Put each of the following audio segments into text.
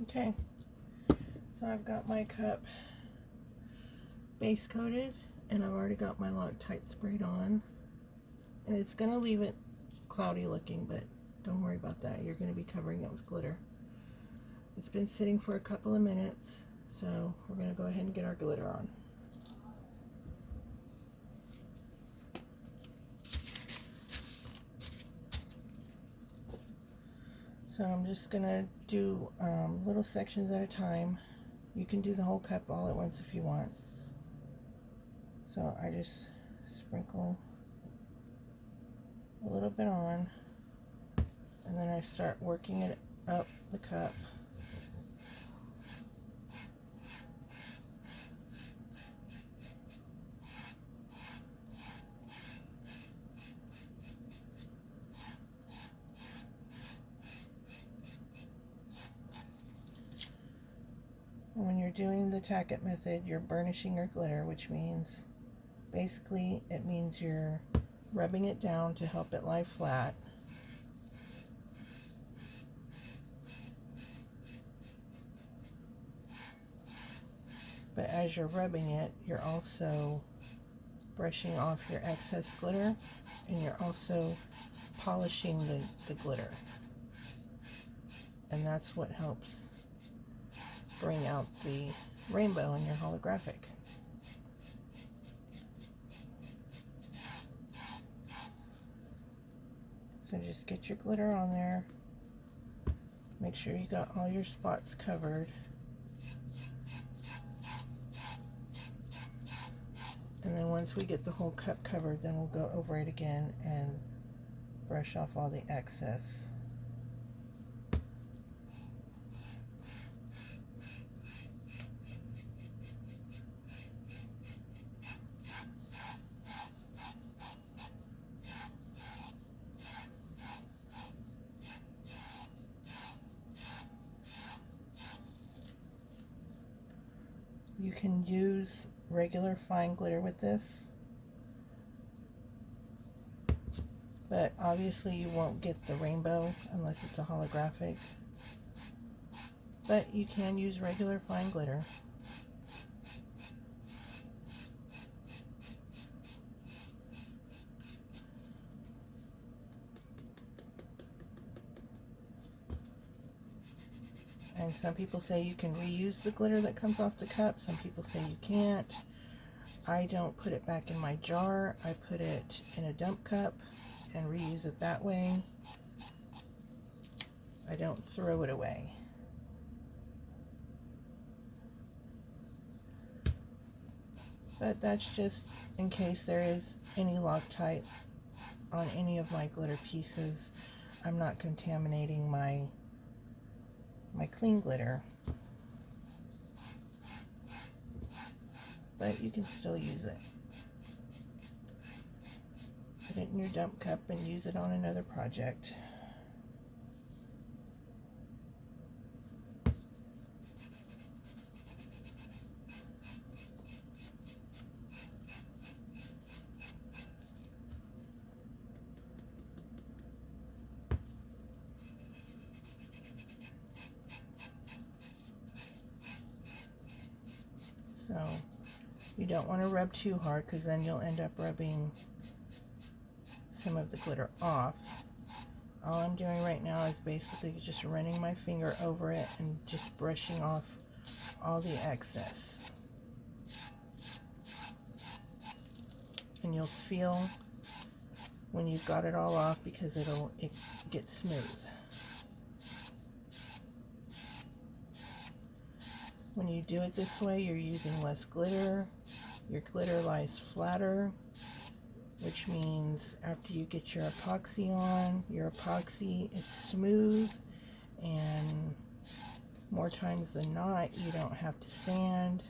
Okay, so I've got my cup base coated and I've already got my Loctite sprayed on, and it's going to leave it cloudy looking, but don't worry about that. You're going to be covering it with glitter. It's been sitting for a couple of minutes, so we're going to go ahead and get our glitter on. So I'm just going to do little sections at a time. You can do the whole cup all at once if you want. So I just sprinkle a little bit on, and then I start working it up the cup. When you're doing the tack it method, you're burnishing your glitter, which means basically it means you're rubbing it down to help it lie flat. But as you're rubbing it, you're also brushing off your excess glitter, and you're also polishing the glitter. And that's what helps bring out the rainbow in your holographic. So just get your glitter on there. Make sure you got all your spots covered. And then once we get the whole cup covered, then we'll go over it again and brush off all the excess. You can use regular fine glitter with this, but obviously you won't get the rainbow unless it's a holographic. But you can use regular fine glitter. And some people say you can reuse the glitter that comes off the cup. Some people say you can't. I don't put it back in my jar. I put it in a dump cup and reuse it that way. I don't throw it away. But that's just in case there is any Loctite on any of my glitter pieces. I'm not contaminating my clean glitter, but you can still use it. Put it in your dump cup and use it on another project. So you don't want to rub too hard, because then you'll end up rubbing some of the glitter off. All I'm doing right now is basically just running my finger over it and just brushing off all the excess. And you'll feel when you've got it all off, because it gets smooth. When you do it this way, you're using less glitter. Your glitter lies flatter, which means after you get your epoxy on, your epoxy is smooth, and more times than not, you don't have to sand.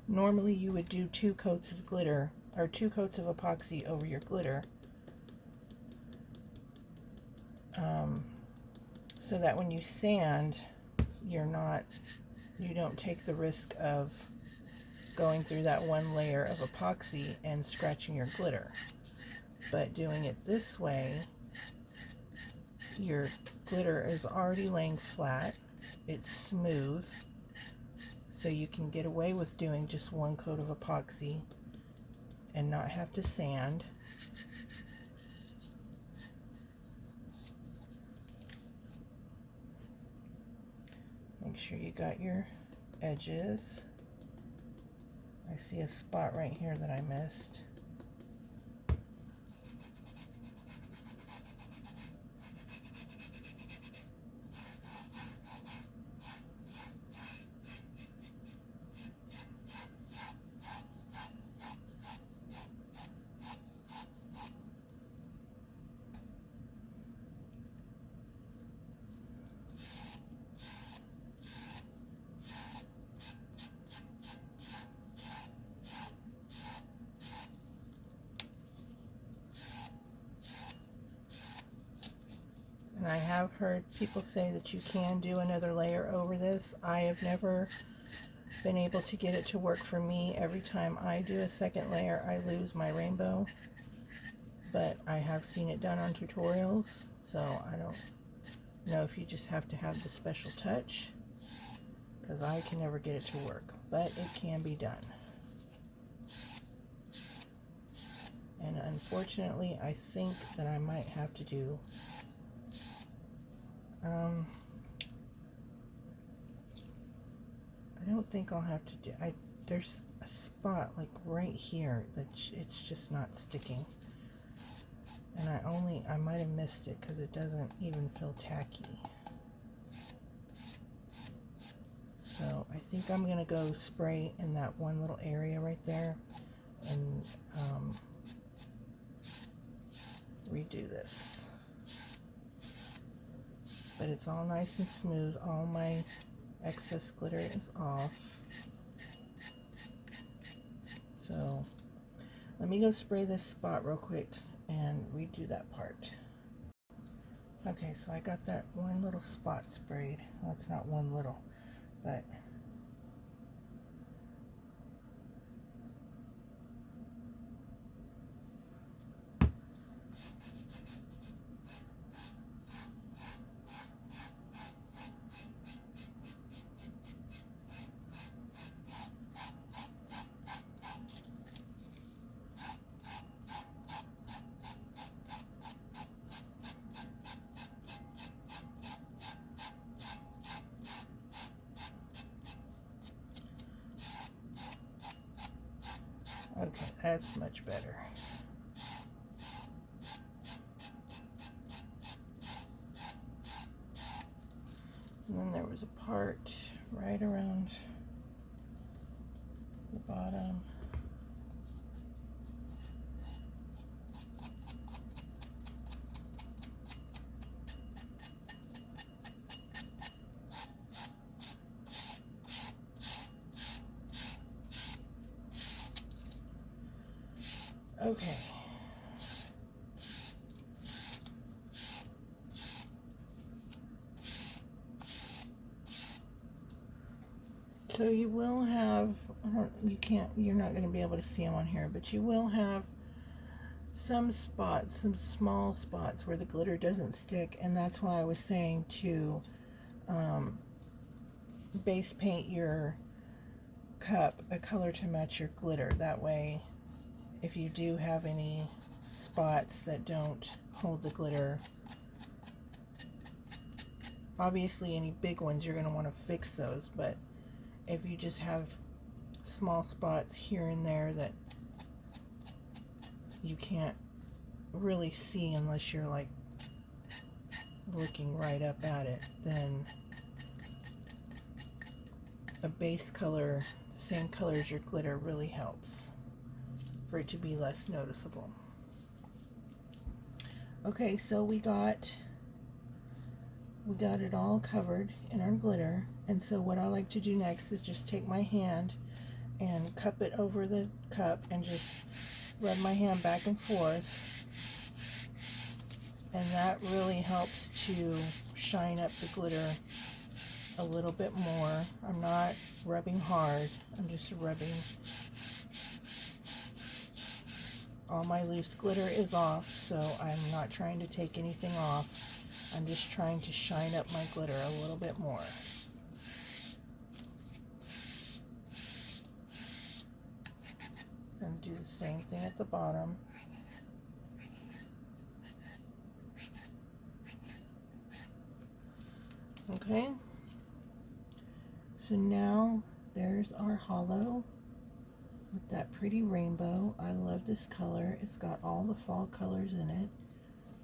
Normally you would do 2 coats of glitter, or 2 coats of epoxy over your glitter, so that when you sand, you don't take the risk of going through that one layer of epoxy and scratching your glitter. But doing it this way, your glitter is already laying flat. It's smooth, so you can get away with doing just one coat of epoxy and not have to sand. Make sure you got your edges. I see a spot right here that I missed. And I have heard people say that you can do another layer over this. I have never been able to get it to work for me. Every time I do a second layer, I lose my rainbow. But I have seen it done on tutorials, so I don't know if you just have to have the special touch, because I can never get it to work. But it can be done. And unfortunately, I think that I might have to do I don't think I'll have to do, there's a spot like right here that it's just not sticking. And I might have missed it because it doesn't even feel tacky. So I think I'm going to go spray in that one little area right there and redo this. But it's all nice and smooth. All my excess glitter is off. So let me go spray this spot real quick and redo that part. Okay, so I got that one little spot sprayed. Well, it's not one little, but okay, that's much better. And then there was a part right around the bottom. Okay. So you will have, you're not going to be able to see them on here, but you will have some spots, some small spots where the glitter doesn't stick, and that's why I was saying to base paint your cup a color to match your glitter. That way, if you do have any spots that don't hold the glitter, obviously any big ones you're going to want to fix those, but if you just have small spots here and there that you can't really see unless you're like looking right up at it, then a base color, the same color as your glitter, really helps for it to be less noticeable. Okay, so we got it all covered in our glitter, and so what I like to do next is just take my hand and cup it over the cup and just rub my hand back and forth, and that really helps to shine up the glitter a little bit more. I'm not rubbing hard, I'm just rubbing all my loose glitter is off, so I'm not trying to take anything off. I'm just trying to shine up my glitter a little bit more. And do the same thing at the bottom. Okay, so now there's our hollow with that pretty rainbow. I love this color. It's got all the fall colors in it,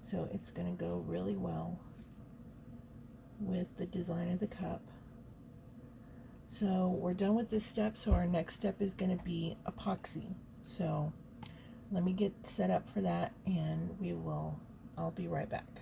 so it's going to go really well with the design of the cup. So we're done with this step, so our next step is going to be epoxy. So let me get set up for that, and I'll be right back.